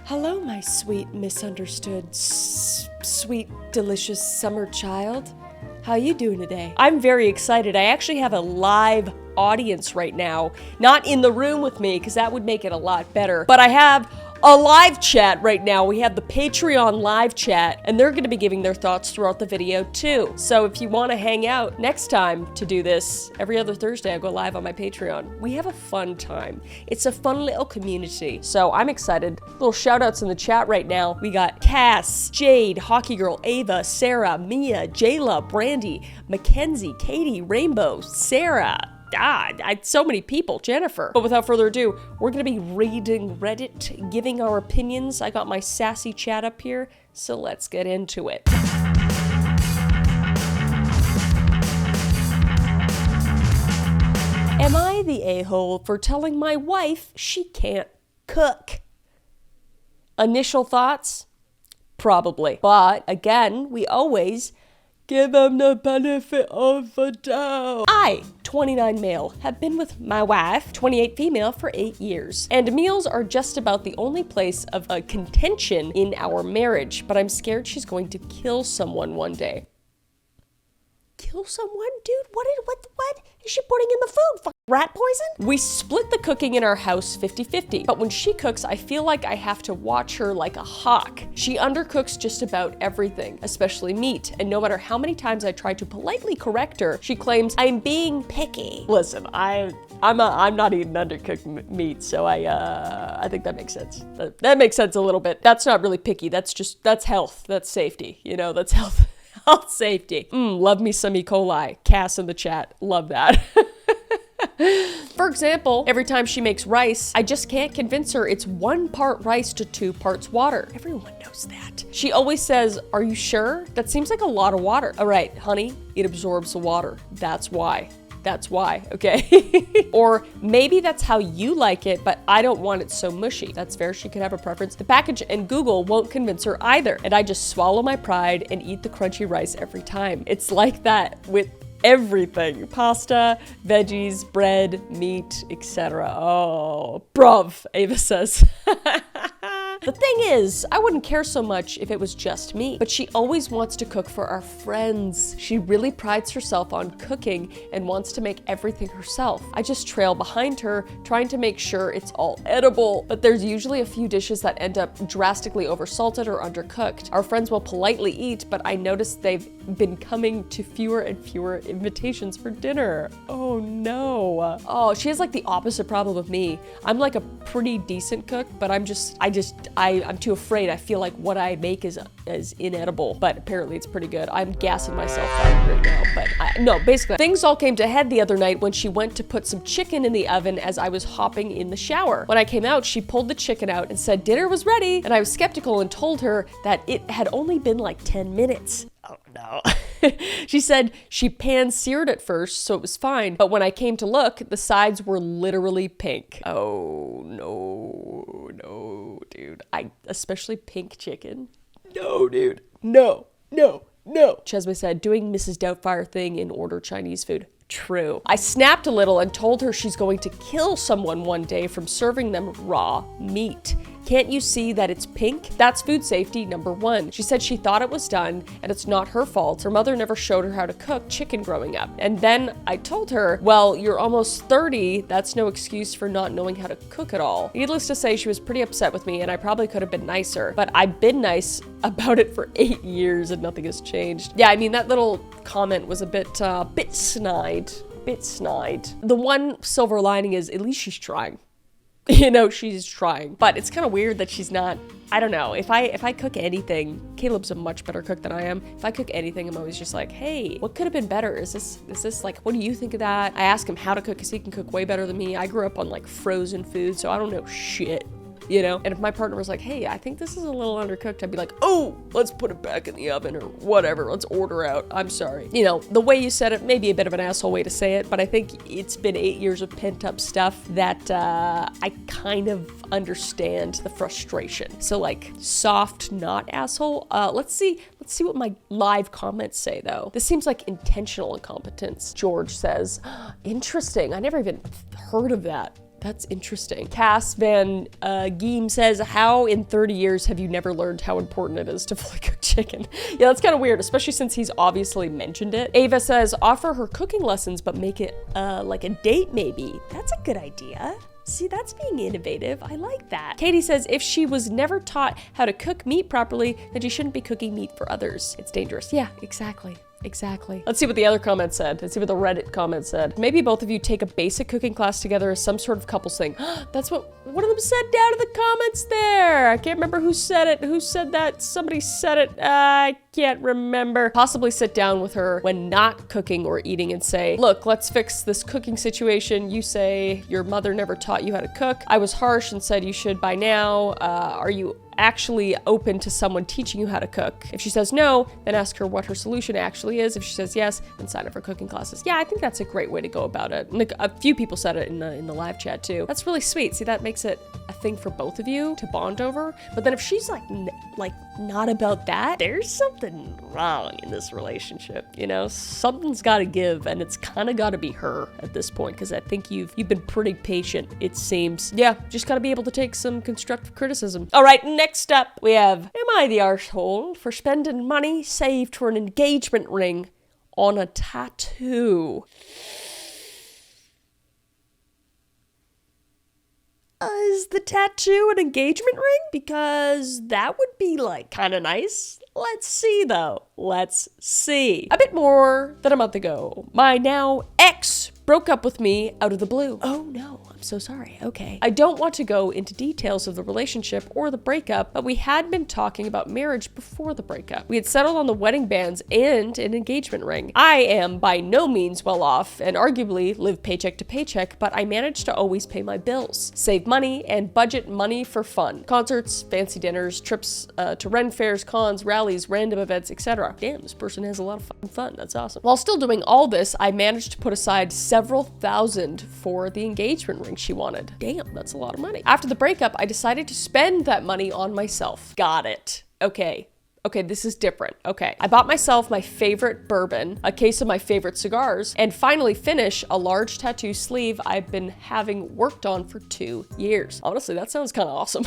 Hello, my sweet, misunderstood, sweet, delicious summer child. How you doing today? I'm very excited. I actually have a live audience right now. Not in the room with me, because that would make it a lot better. But I have a live chat right now. We have the Patreon live chat, and they're going to be giving their thoughts throughout the video too. So if you want to hang out next time to do this, every other Thursday I go live on my Patreon. We have a fun time. It's a fun little community. So I'm excited. Little shout outs in the chat right now. We got Cass, Jade, Hockey Girl, Ava, Sarah, Mia, Jayla, Brandy, Mackenzie, Katie, Rainbow, Sarah, so many people, Jennifer. But without further ado, we're gonna be reading Reddit, giving our opinions. I got my sassy chat up here, so let's get into it. Am I the a-hole for telling my wife she can't cook? Initial thoughts? Probably. But again, we always give them the benefit of the doubt. I, 29 male, have been with my wife, 28 female, for 8 years. And meals are just about the only place of a contention in our marriage, but I'm scared she's going to kill someone one day. Kill someone? Dude, what is she putting in the food? Rat poison? We split the cooking in our house 50-50, but when she cooks, I feel like I have to watch her like a hawk. She undercooks just about everything, especially meat, and no matter how many times I try to politely correct her, she claims I'm being picky. Listen, I'm not eating undercooked meat, so I think that makes sense. That makes sense a little bit. That's not really picky. That's health. That's safety. You know, that's health. Health safety. Love me some E. coli. Cass in the chat. Love that. For example, every time she makes rice, I just can't convince her it's 1 part rice to 2 parts water. Everyone knows that. She always says, "Are you sure? That seems like a lot of water." All right, honey, it absorbs the water. That's why. That's why, okay? Or maybe that's how you like it, but I don't want it so mushy. That's fair, she could have a preference. The package and Google won't convince her either, and I just swallow my pride and eat the crunchy rice every time. It's like that with everything. Pasta, veggies, bread, meat, etc. Oh, bruv, Ava says. The thing is, I wouldn't care so much if it was just me, but she always wants to cook for our friends. She really prides herself on cooking and wants to make everything herself. I just trail behind her, trying to make sure it's all edible, but there's usually a few dishes that end up drastically oversalted or undercooked. Our friends will politely eat, but I notice they've been coming to fewer and fewer invitations for dinner. Oh no. Oh, she has like the opposite problem of me. I'm like a pretty decent cook, but I'm too afraid. I feel like what I make is inedible, but apparently it's pretty good. I'm gassing myself out right now, but basically, things all came to a head the other night when she went to put some chicken in the oven as I was hopping in the shower. When I came out, she pulled the chicken out and said dinner was ready, and I was skeptical and told her that it had only been like 10 minutes. Oh no. She said she pan-seared it first, so it was fine, but when I came to look, the sides were literally pink. Oh no, dude. Especially pink chicken. No, dude. No. Chesme said, doing Mrs. Doubtfire thing in order Chinese food. True. I snapped a little and told her she's going to kill someone one day from serving them raw meat. Can't you see that it's pink? That's food safety #1. She said she thought it was done and it's not her fault. Her mother never showed her how to cook chicken growing up. And then I told her, well, you're almost 30. That's no excuse for not knowing how to cook at all. Needless to say, she was pretty upset with me and I probably could have been nicer, but I've been nice about it for 8 years and nothing has changed. Yeah, I mean, that little comment was a bit snide. The one silver lining is at least she's trying. You know, she's trying, but it's kind of weird that she's not. I don't know. If I cook anything, Caleb's a much better cook than I am. If I cook anything, I'm always just like, hey, what could have been better? Is this like, what do you think of that? I ask him how to cook because he can cook way better than me. I grew up on like frozen food, so I don't know shit. You know? And if my partner was like, hey, I think this is a little undercooked, I'd be like, oh, let's put it back in the oven or whatever. Let's order out. I'm sorry. You know, the way you said it, maybe a bit of an asshole way to say it, but I think it's been 8 years of pent up stuff that I kind of understand the frustration. So like soft, not asshole. Let's see what my live comments say though. This seems like intentional incompetence. George says, interesting. I never even heard of that. That's interesting. Cass Van Geem says, how in 30 years have you never learned how important it is to fully cook chicken? Yeah, that's kind of weird, especially since he's obviously mentioned it. Ava says, offer her cooking lessons, but make it like a date maybe. That's a good idea. See, that's being innovative. I like that. Katie says, if she was never taught how to cook meat properly, then she shouldn't be cooking meat for others. It's dangerous. Yeah, exactly. Exactly. Let's see what the other comment said. Let's see what the Reddit comment said. Maybe both of you take a basic cooking class together as some sort of couples thing. That's what one of them said down in the comments there. I can't remember who said it. Who said that? Somebody said it. I can't remember. Possibly sit down with her when not cooking or eating and say, look, let's fix this cooking situation. You say your mother never taught you how to cook. I was harsh and said you should by now. Are you actually open to someone teaching you how to cook? If she says no, then ask her what her solution actually is. If she says yes, then sign up for cooking classes. Yeah, I think that's a great way to go about it. And a few people said it in the live chat too. That's really sweet. See, that makes it a thing for both of you to bond over. But then if she's like not about that, there's something wrong in this relationship. You know, something's got to give, and it's kind of got to be her at this point, because I think you've been pretty patient, it seems. Yeah, just got to be able to take some constructive criticism. All right, next up we have, am I the arsehole for spending money saved for an engagement ring on a tattoo? Is the tattoo an engagement ring? Because that would be like kind of nice. Let's see though. Let's see. A bit more than a month ago, my now ex broke up with me out of the blue. Oh no, I'm so sorry. Okay. I don't want to go into details of the relationship or the breakup, but we had been talking about marriage before the breakup. We had settled on the wedding bands and an engagement ring. I am by no means well off and arguably live paycheck to paycheck, but I managed to always pay my bills, save money, and budget money for fun. Concerts, fancy dinners, trips to Ren fairs, cons, rallies, random events, etc. Damn, this person has a lot of fucking fun. That's awesome. While still doing all this, I managed to put aside several thousand for the engagement ring she wanted. Damn, that's a lot of money. After the breakup, I decided to spend that money on myself. Got it. Okay, this is different. Okay, I bought myself my favorite bourbon, a case of my favorite cigars, and finally finish a large tattoo sleeve I've been having worked on for 2 years. Honestly, that sounds kind of awesome.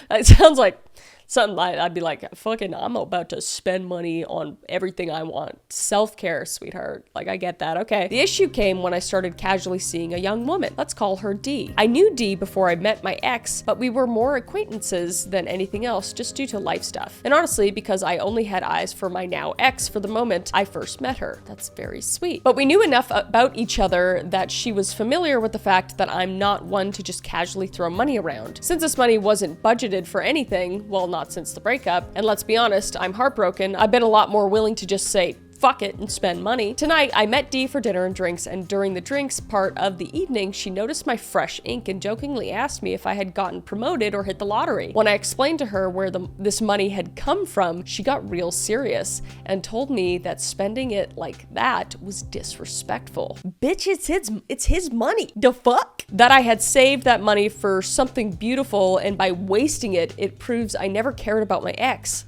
That sounds like something I'd be like, fucking, I'm about to spend money on everything I want. Self-care, sweetheart. Like, I get that. Okay. The issue came when I started casually seeing a young woman. Let's call her D. I knew D before I met my ex, but we were more acquaintances than anything else just due to life stuff. And honestly, because I only had eyes for my now ex for the moment I first met her. That's very sweet. But we knew enough about each other that she was familiar with the fact that I'm not one to just casually throw money around. Since this money wasn't budgeted for anything, well, not since the breakup, and let's be honest, I'm heartbroken, I've been a lot more willing to just say, fuck it and spend money. Tonight, I met Dee for dinner and drinks, and during the drinks part of the evening, she noticed my fresh ink and jokingly asked me if I had gotten promoted or hit the lottery. When I explained to her where this money had come from, she got real serious and told me that spending it like that was disrespectful. Bitch, it's his money. The fuck? That I had saved that money for something beautiful, and by wasting it, it proves I never cared about my ex.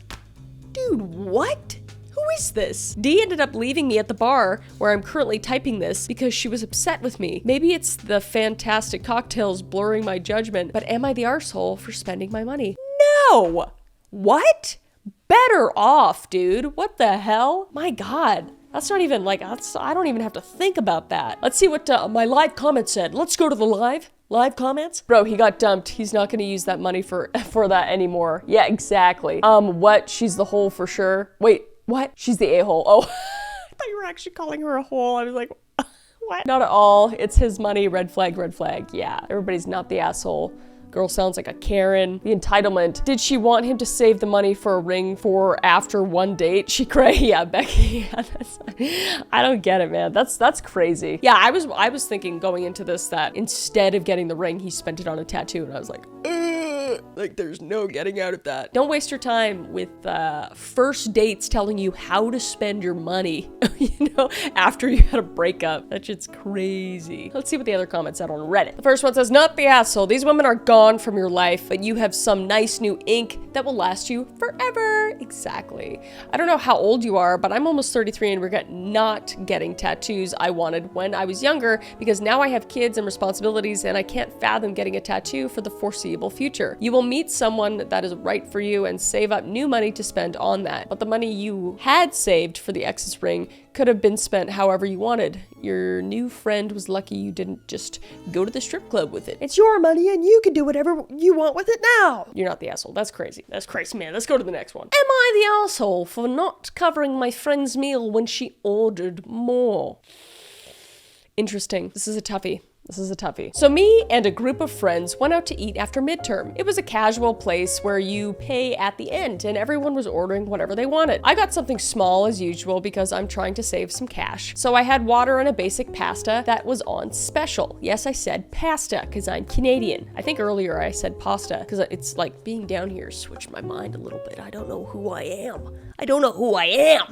Dude, what? Who is this? Dee ended up leaving me at the bar where I'm currently typing this because she was upset with me. Maybe it's the fantastic cocktails blurring my judgment, but am I the arsehole for spending my money? No! What? Better off, dude. What the hell? My God. That's not even like, I don't even have to think about that. Let's see what my live comment said. Let's go to the live comments. Bro, he got dumped. He's not gonna use that money for that anymore. Yeah, exactly. What? She's the hole for sure. Wait. What? She's the a-hole. Oh, I thought you were actually calling her a hole. I was like, what? Not at all. It's his money. Red flag, red flag. Yeah, everybody's not the asshole. Girl sounds like a Karen. The entitlement. Did she want him to save the money for a ring for after one date? She cray. Yeah, Becky. Yeah, I don't get it, man. That's crazy. Yeah, I was thinking going into this that instead of getting the ring, he spent it on a tattoo, and I was like, ugh. like there's no getting out of that. Don't waste your time with first dates telling you how to spend your money, after you had a breakup. That shit's crazy. Let's see what the other comments said on Reddit. The first one says, not the asshole. These women are gone from your life, but you have some nice new ink that will last you forever. Exactly. I don't know how old you are, but I'm almost 33 and regret not getting tattoos I wanted when I was younger, because now I have kids and responsibilities and I can't fathom getting a tattoo for the foreseeable future. You will meet someone that is right for you and save up new money to spend on that. But the money you had saved for the ex's ring could have been spent however you wanted. Your new friend was lucky you didn't just go to the strip club with it. It's your money and you can do whatever you want with it now. You're not the asshole. That's crazy. That's crazy, man. Let's go to the next one. Am I the asshole for not covering my friend's meal when she ordered more? Interesting. This is a toughie. So me and a group of friends went out to eat after midterm. It was a casual place where you pay at the end and everyone was ordering whatever they wanted. I got something small as usual because I'm trying to save some cash. So I had water and a basic pasta that was on special. Yes, I said pasta because I'm Canadian. I think earlier I said pasta because it's like being down here switched my mind a little bit. I don't know who I am.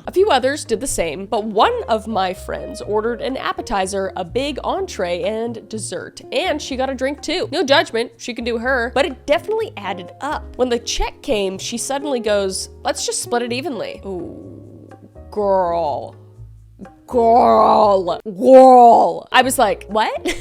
A few others did the same, but one of my friends ordered an appetizer, a big entree, and dessert, and she got a drink too. No judgment, she can do her, but it definitely added up. When the check came, she suddenly goes, let's just split it evenly. Ooh, girl. I was like, what?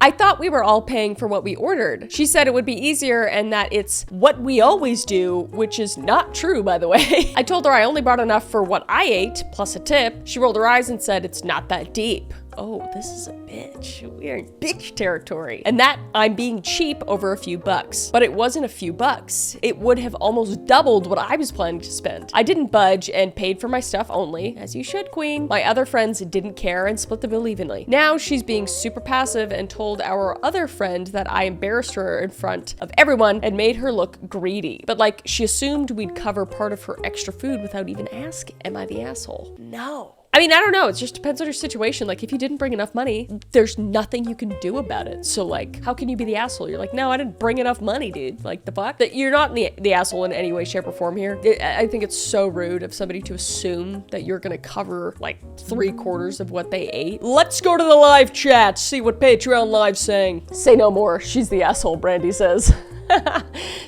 I thought we were all paying for what we ordered. She said it would be easier and that it's what we always do, which is not true, by the way. I told her I only brought enough for what I ate, plus a tip. She rolled her eyes and said, it's not that deep. Oh, this is a bitch. We're in bitch territory. And that I'm being cheap over a few bucks. But it wasn't a few bucks. It would have almost doubled what I was planning to spend. I didn't budge and paid for my stuff only, as you should, queen. My other friends didn't care and split the bill evenly. Now she's being super passive and told our other friend that I embarrassed her in front of everyone and made her look greedy. But like, she assumed we'd cover part of her extra food without even asking. Am I the asshole? No. I mean, I don't know. It just depends on your situation. Like, if you didn't bring enough money, there's nothing you can do about it. So, like, how can you be the asshole? You're like, no, I didn't bring enough money, dude. Like, the fuck? That you're not the asshole in any way, shape, or form here. I think it's so rude of somebody to assume that you're gonna cover, like, 3/4 of what they ate. Let's go to the live chat, see what Patreon Live's saying. Say no more. She's the asshole, Brandy says.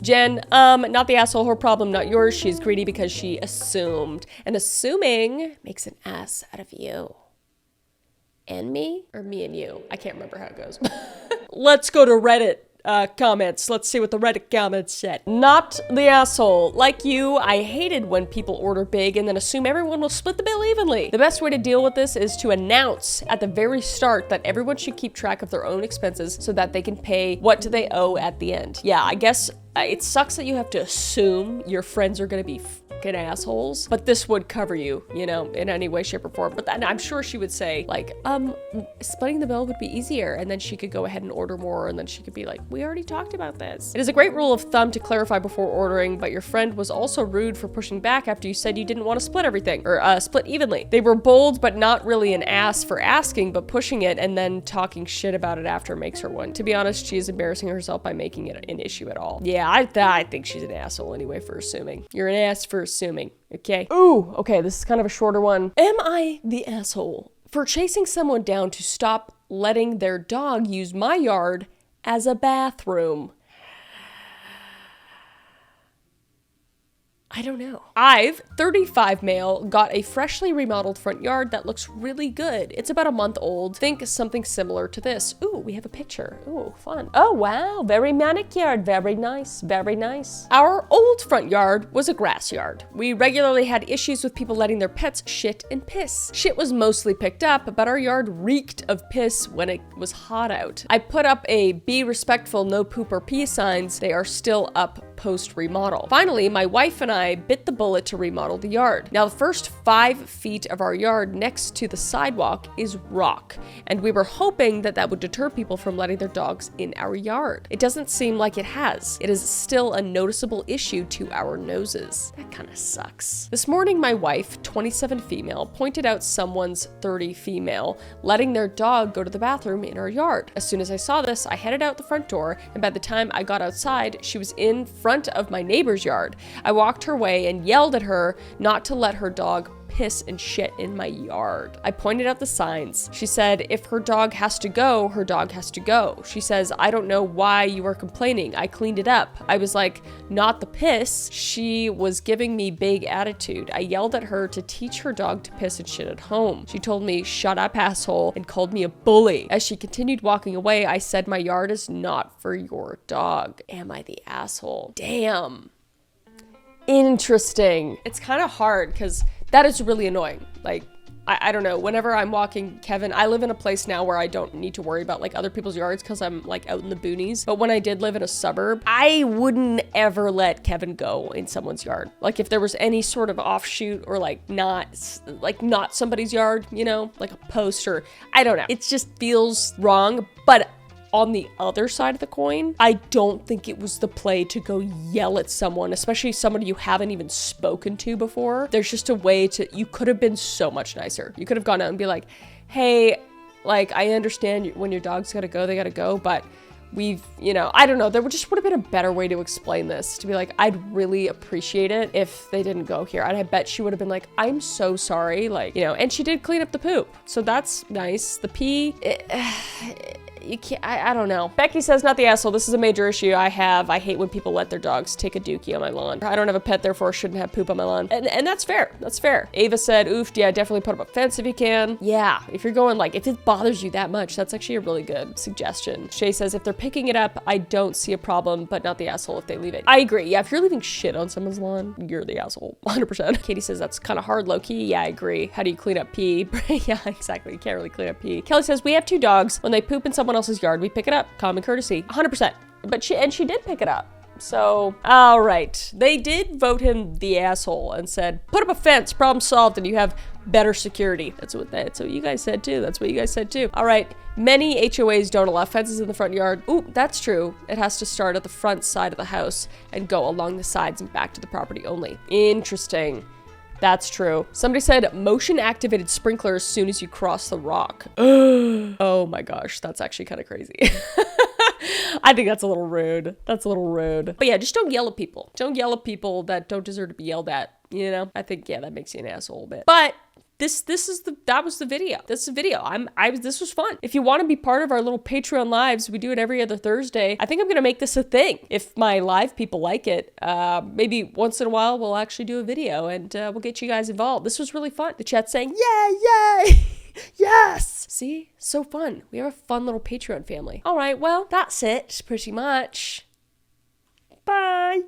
Jen, not the asshole, her problem, not yours. She's greedy because she assumed. And assuming makes an ass out of you. And me? Or me and you? I can't remember how it goes. Let's go to Reddit. Comments. Let's see what the Reddit comments said. Not the asshole. Like you, I hated when people order big and then assume everyone will split the bill evenly. The best way to deal with this is to announce at the very start that everyone should keep track of their own expenses so that they can pay what do they owe at the end. Yeah, I guess it sucks that you have to assume your friends are gonna be fucking assholes, but this would cover you, in any way, shape, or form. But then I'm sure she would say, like, splitting the bill would be easier, and then she could go ahead and order more, and then she could be like, we already talked about this. It is a great rule of thumb to clarify before ordering, but your friend was also rude for pushing back after you said you didn't want to split everything, or split evenly. They were bold, but not really an ass for asking, but pushing it and then talking shit about it after makes her one. To be honest, she is embarrassing herself by making it an issue at all. Yeah, I think she's an asshole anyway for assuming. You're an ass for assuming, okay? Ooh, okay, this is kind of a shorter one. Am I the asshole for chasing someone down to stop letting their dog use my yard as a bathroom? I don't know. I've, 35 male, got a freshly remodeled front yard that looks really good. It's about a month old. Think something similar to this. Ooh, we have a picture. Ooh, fun. Oh, wow. Very manicured. Very nice. Very nice. Our old front yard was a grass yard. We regularly had issues with people letting their pets shit and piss. Shit was mostly picked up, but our yard reeked of piss when it was hot out. I put up a be respectful, no poop or pee signs. They are still up post-remodel. Finally, my wife and I bit the bullet to remodel the yard. Now, the first 5 feet of our yard next to the sidewalk is rock, and we were hoping that would deter people from letting their dogs in our yard. It doesn't seem like it has. It is still a noticeable issue to our noses. That kind of sucks. This morning, my wife, 27 female, pointed out someone's 30 female letting their dog go to the bathroom in our yard. As soon as I saw this, I headed out the front door, and by the time I got outside, she was in front of my neighbor's yard. I walked her way and yelled at her not to let her dog piss and shit in my yard. I pointed out the signs. She said, if her dog has to go, her dog has to go. She says, I don't know why you are complaining. I cleaned it up. I was like, not the piss. She was giving me big attitude. I yelled at her to teach her dog to piss and shit at home. She told me, shut up, asshole, and called me a bully. As she continued walking away, I said, my yard is not for your dog. Am I the asshole? Damn. Interesting. It's kind of hard because that is really annoying. Like, I don't know, whenever I'm walking Kevin, I live in a place now where I don't need to worry about like other people's yards because I'm like out in the boonies. But when I did live in a suburb, I wouldn't ever let Kevin go in someone's yard. Like if there was any sort of offshoot or like not somebody's yard, you know, like a post or I don't know. It just feels wrong. But on the other side of the coin, I don't think it was the play to go yell at someone, especially someone you haven't even spoken to before. There's just a way you could have been so much nicer. You could have gone out and be like, hey, like, I understand when your dog's gotta go, they gotta go, but I don't know, there would have been a better way to explain this, to be like, I'd really appreciate it if they didn't go here. And I bet she would have been like, I'm so sorry, like, and she did clean up the poop. So that's nice. The pee, you can't, I don't know. Becky says, not the asshole. This is a major issue I hate when people let their dogs take a dookie on my lawn. I don't have a pet, therefore I shouldn't have poop on my lawn. And that's fair. That's fair. Ava said, oof, yeah, definitely put up a fence if you can. Yeah, if you're going like, if it bothers you that much, that's actually a really good suggestion. Shay says, if they're picking it up, I don't see a problem, but not the asshole if they leave it. I agree. Yeah, if you're leaving shit on someone's lawn, you're the asshole, 100%. Katie says, that's kind of hard, low key. Yeah, I agree. How do you clean up pee? Yeah, exactly. You can't really clean up pee. Kelly says, we have 2 dogs. When they poop in someone else's yard, we pick it up. Common courtesy. 100%. But she did pick it up. So, all right. They did vote him the asshole and said, put up a fence, problem solved, and you have better security. That's what you guys said too. That's what you guys said too. All right. Many HOAs don't allow fences in the front yard. Ooh, that's true. It has to start at the front side of the house and go along the sides and back to the property only. Interesting. That's true. Somebody said motion-activated sprinkler as soon as you cross the rock. Oh my gosh, that's actually kind of crazy. I think that's a little rude. That's a little rude. But yeah, just don't yell at people. Don't yell at people that don't deserve to be yelled at, I think, yeah, that makes you an asshole a bit. But that was the video. This is the video. This was fun. If you want to be part of our little Patreon lives, we do it every other Thursday. I think I'm going to make this a thing. If my live people like it, maybe once in a while, we'll actually do a video and we'll get you guys involved. This was really fun. The chat's saying, yay, yay. Yes. See, so fun. We have a fun little Patreon family. All right. Well, that's it pretty much. Bye.